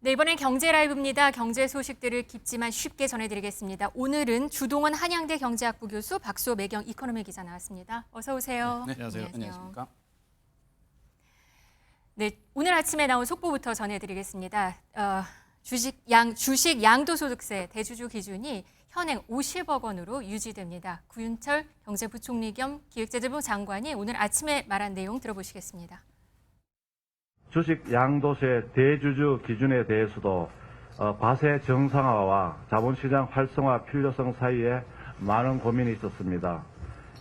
네, 이번엔 경제 라이브입니다. 경제 소식들을 깊지만 쉽게 전해드리겠습니다. 오늘은 주동원 한양대 경제학부 교수, 박수호 매경 이코노미 기자 나왔습니다. 어서 오세요. 네, 안녕하세요. 안녕하십니까? 네, 오늘 아침에 나온 속보부터 전해드리겠습니다. 주식 양도소득세 대주주 기준이 현행 50억 원으로 유지됩니다. 구윤철 경제부총리 겸 기획재정부 장관이 오늘 아침에 말한 내용 들어보시겠습니다. 주식 양도세 대주주 기준에 대해서도 과세 정상화와 자본시장 활성화 필요성 사이에 많은 고민이 있었습니다.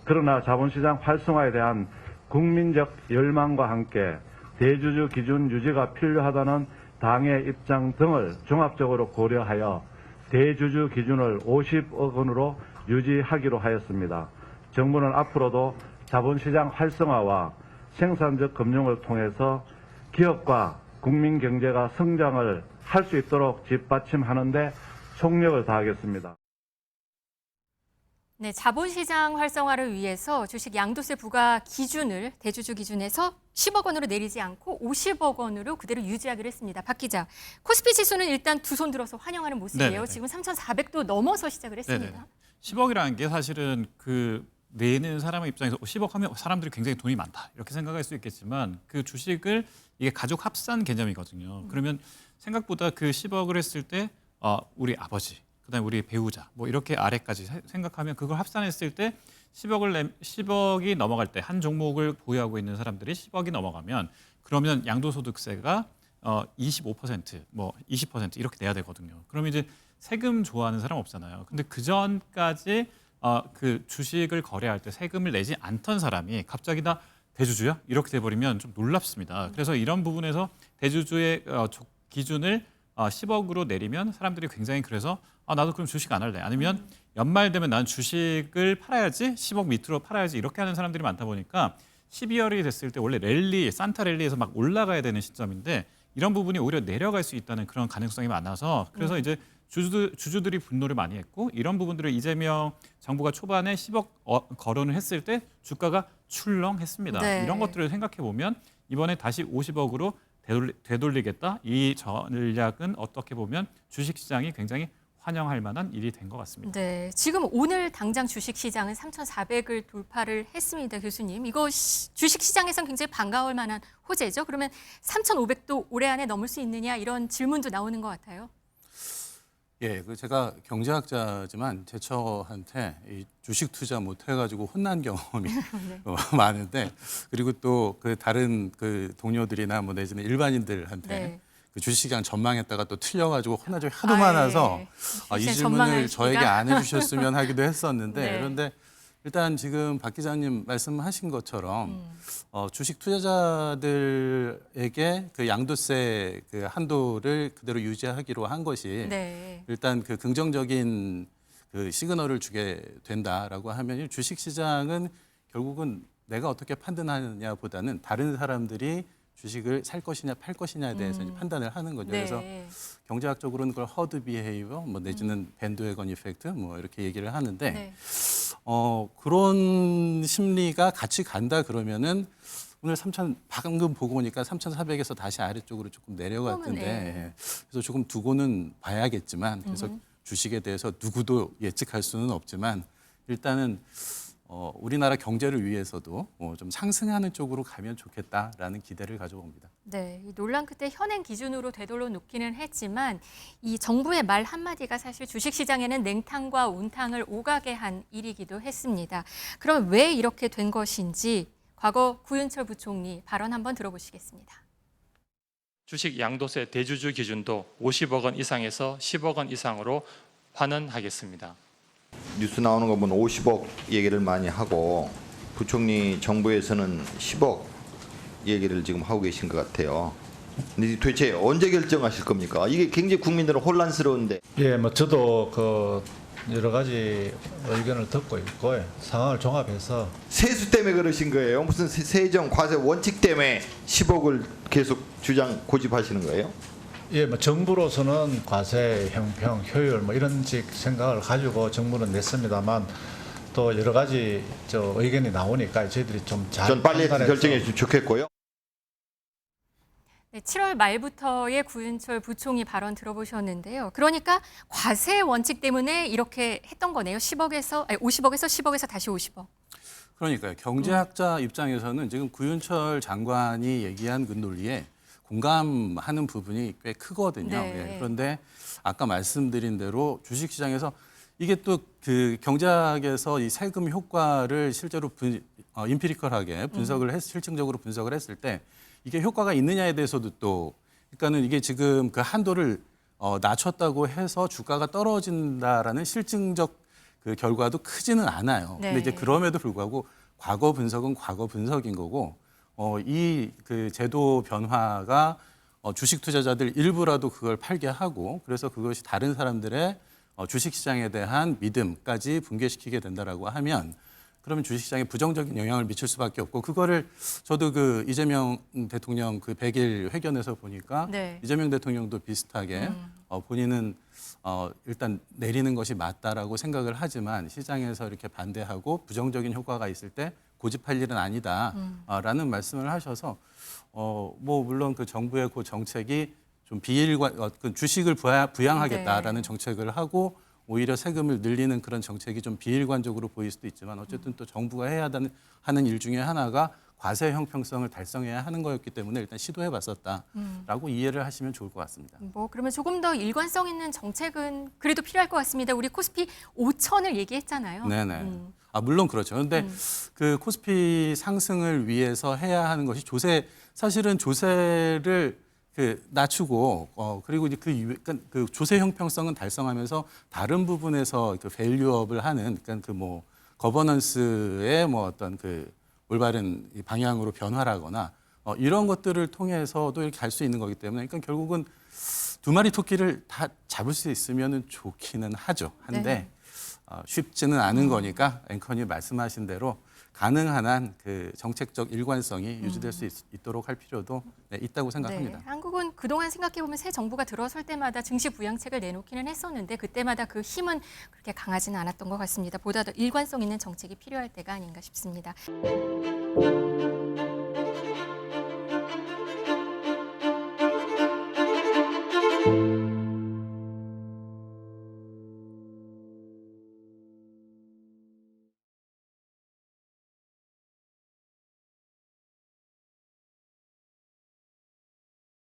그러나 자본시장 활성화에 대한 국민적 열망과 함께 대주주 기준 유지가 필요하다는 당의 입장 등을 종합적으로 고려하여 대주주 기준을 50억 원으로 유지하기로 하였습니다. 정부는 앞으로도 자본시장 활성화와 생산적 금융을 통해서 기업과 국민 경제가 성장을 할 수 있도록 뒷받침하는 데 총력을 다하겠습니다. 네, 자본시장 활성화를 위해서 주식 양도세 부과 기준을 대주주 기준에서 10억 원으로 내리지 않고 50억 원으로 그대로 유지하기로 했습니다. 박 기자, 코스피 지수는 일단 두 손 들어서 환영하는 모습이에요. 네네네. 지금 3,400도 넘어서 시작을 했습니다. 네네. 10억이라는 게 사실은 그 내는 사람의 입장에서 10억 하면 사람들이 굉장히 돈이 많다 이렇게 생각할 수 있겠지만 그 주식을 이게 가족 합산 개념이거든요. 그러면 생각보다 그 10억을 했을 때 우리 아버지, 그다음에 우리 배우자 뭐 이렇게 아래까지 생각하면 그걸 합산했을 때 10억이 넘어갈 때 한 종목을 보유하고 있는 사람들이 10억이 넘어가면 그러면 양도소득세가 25%, 뭐 20% 이렇게 내야 되거든요. 그러면 이제 세금 좋아하는 사람 없잖아요. 근데 그 전까지 그 주식을 거래할 때 세금을 내지 않던 사람이 갑자기 다 대주주야? 이렇게 돼버리면 좀 놀랍습니다. 그래서 이런 부분에서 대주주의 기준을 10억으로 내리면 사람들이 굉장히 그래서 나도 그럼 주식 안 할래. 아니면 연말 되면 난 주식을 팔아야지 10억 밑으로 팔아야지 이렇게 하는 사람들이 많다 보니까 12월이 됐을 때 원래 산타 랠리에서 막 올라가야 되는 시점인데 이런 부분이 오히려 내려갈 수 있다는 그런 가능성이 많아서 그래서 이제 주주들이 분노를 많이 했고 이런 부분들을 이재명 정부가 초반에 10억 거론을 했을 때 주가가 출렁했습니다. 네. 이런 것들을 생각해 보면 이번에 다시 50억으로 되돌리겠다. 이 전략은 어떻게 보면 주식시장이 굉장히 환영할 만한 일이 된 것 같습니다. 네, 지금 오늘 당장 주식시장은 3,400을 돌파를 했습니다, 교수님. 이거 주식시장에선 굉장히 반가울 만한 호재죠. 그러면 3,500도 올해 안에 넘을 수 있느냐 이런 질문도 나오는 것 같아요. 예, 제가 경제학자지만 제 처한테 이 주식 투자 못 해가지고 혼난 경험이 네. 많은데 그리고 또 그 다른 그 동료들이나 뭐 내지는 일반인들한테 네. 그 주식시장 전망했다가 또 틀려가지고 혼난 적이 하도 예. 많아서 이 주식시장 질문을 전망할 저에게 시기가? 안 해주셨으면 하기도 했었는데 네. 그런데 일단 지금 박 기자님 말씀하신 것처럼 주식 투자자들에게 그 양도세 그 한도를 그대로 유지하기로 한 것이 네. 일단 그 긍정적인 그 시그널을 주게 된다라고 하면 주식 시장은 결국은 내가 어떻게 판단하느냐보다는 다른 사람들이 주식을 살 것이냐 팔 것이냐에 대해서 이제 판단을 하는 거죠. 네. 그래서 경제학적으로는 그걸 허드 비헤이버, 뭐 내지는 밴드웨건 이펙트, 뭐 이렇게 얘기를 하는데 네. 그런 심리가 같이 간다 그러면은 오늘 방금 보고 오니까 3,400에서 다시 아래쪽으로 조금 내려갔던데 네. 그래서 조금 두고는 봐야겠지만 그래서 주식에 대해서 누구도 예측할 수는 없지만 일단은 우리나라 경제를 위해서도 좀 상승하는 쪽으로 가면 좋겠다라는 기대를 가져봅니다. 네, 이 논란 끝에 현행 기준으로 되돌려 놓기는 했지만 이 정부의 말 한마디가 사실 주식시장에는 냉탕과 온탕을 오가게 한 일이기도 했습니다. 그럼 왜 이렇게 된 것인지 과거 구윤철 부총리 발언 한번 들어보시겠습니다. 주식 양도세 대주주 기준도 50억 원 이상에서 10억 원 이상으로 환원하겠습니다. 뉴스 나오는 거 보면 50억 얘기를 많이 하고 부총리 정부에서는 10억 얘기를 지금 하고 계신 것 같아요. 근데 도대체 언제 결정하실 겁니까? 이게 굉장히 국민들은 혼란스러운데. 예, 뭐 저도 그 여러 가지 의견을 듣고 있고 상황을 종합해서 세수 때문에 그러신 거예요? 무슨 세정 과세 원칙 때문에 10억을 계속 고집하시는 거예요? 예, 뭐 정부로서는 과세 형평 효율 뭐 이런 생각을 가지고 정부는 냈습니다만 또 여러 가지 의견이 나오니까 저희들이 좀 잘 전 빨리 결정해 주면 좋겠고요. 네, 7월 말부터의 구윤철 부총리 발언 들어보셨는데요. 그러니까 과세 원칙 때문에 이렇게 했던 거네요. 50억에서 10억에서 다시 50억. 그러니까요. 경제학자 입장에서는 지금 구윤철 장관이 얘기한 그 논리에 공감하는 부분이 꽤 크거든요. 네. 예, 그런데 아까 말씀드린 대로 주식시장에서 이게 또 그 경제학에서 이 세금 효과를 실제로 임피리컬하게 실증적으로 분석을 했을 때 이게 효과가 있느냐에 대해서도 또 그러니까는 이게 지금 그 한도를 낮췄다고 해서 주가가 떨어진다라는 실증적 그 결과도 크지는 않아요. 네. 근데 이제 그럼에도 불구하고 과거 분석은 과거 분석인 거고 이 그 제도 변화가 주식 투자자들 일부라도 그걸 팔게 하고 그래서 그것이 다른 사람들의 주식 시장에 대한 믿음까지 붕괴시키게 된다라고 하면 그러면 주식 시장에 부정적인 영향을 미칠 수밖에 없고 그거를 저도 그 이재명 대통령 그 100일 회견에서 보니까 네. 이재명 대통령도 비슷하게 본인은 일단 내리는 것이 맞다라고 생각을 하지만 시장에서 이렇게 반대하고 부정적인 효과가 있을 때 고집할 일은 아니다라는 말씀을 하셔서 뭐 물론 그 정부의 그 정책이 좀 그 주식을 부양하겠다라는 네. 정책을 하고 오히려 세금을 늘리는 그런 정책이 좀 비일관적으로 보일 수도 있지만 어쨌든 또 정부가 해야 하는 일 중에 하나가 과세 형평성을 달성해야 하는 거였기 때문에 일단 시도해봤었다라고 이해를 하시면 좋을 것 같습니다. 뭐 그러면 조금 더 일관성 있는 정책은 그래도 필요할 것 같습니다. 우리 코스피 5천을 얘기했잖아요. 네네. 물론 그렇죠. 그런데 그 코스피 상승을 위해서 해야 하는 것이 사실은 조세를 그 낮추고 그리고 이제 그 조세 형평성은 달성하면서 다른 부분에서 그 밸류업을 하는 그러니까 그 뭐 거버넌스의 뭐 어떤 그 올바른 방향으로 변화라거나 이런 것들을 통해서도 이렇게 갈 수 있는 거기 때문에 그러니까 결국은 두 마리 토끼를 다 잡을 수 있으면 좋기는 하죠. 한데 네. 쉽지는 않은 거니까 앵커님 말씀하신 대로 가능한 한 그 정책적 일관성이 유지될 수 있도록 할 필요도 있다고 생각합니다. 네, 한국은 그동안 생각해보면 새 정부가 들어설 때마다 증시 부양책을 내놓기는 했었는데 그때마다 그 힘은 그렇게 강하지는 않았던 것 같습니다. 보다 더 일관성 있는 정책이 필요할 때가 아닌가 싶습니다.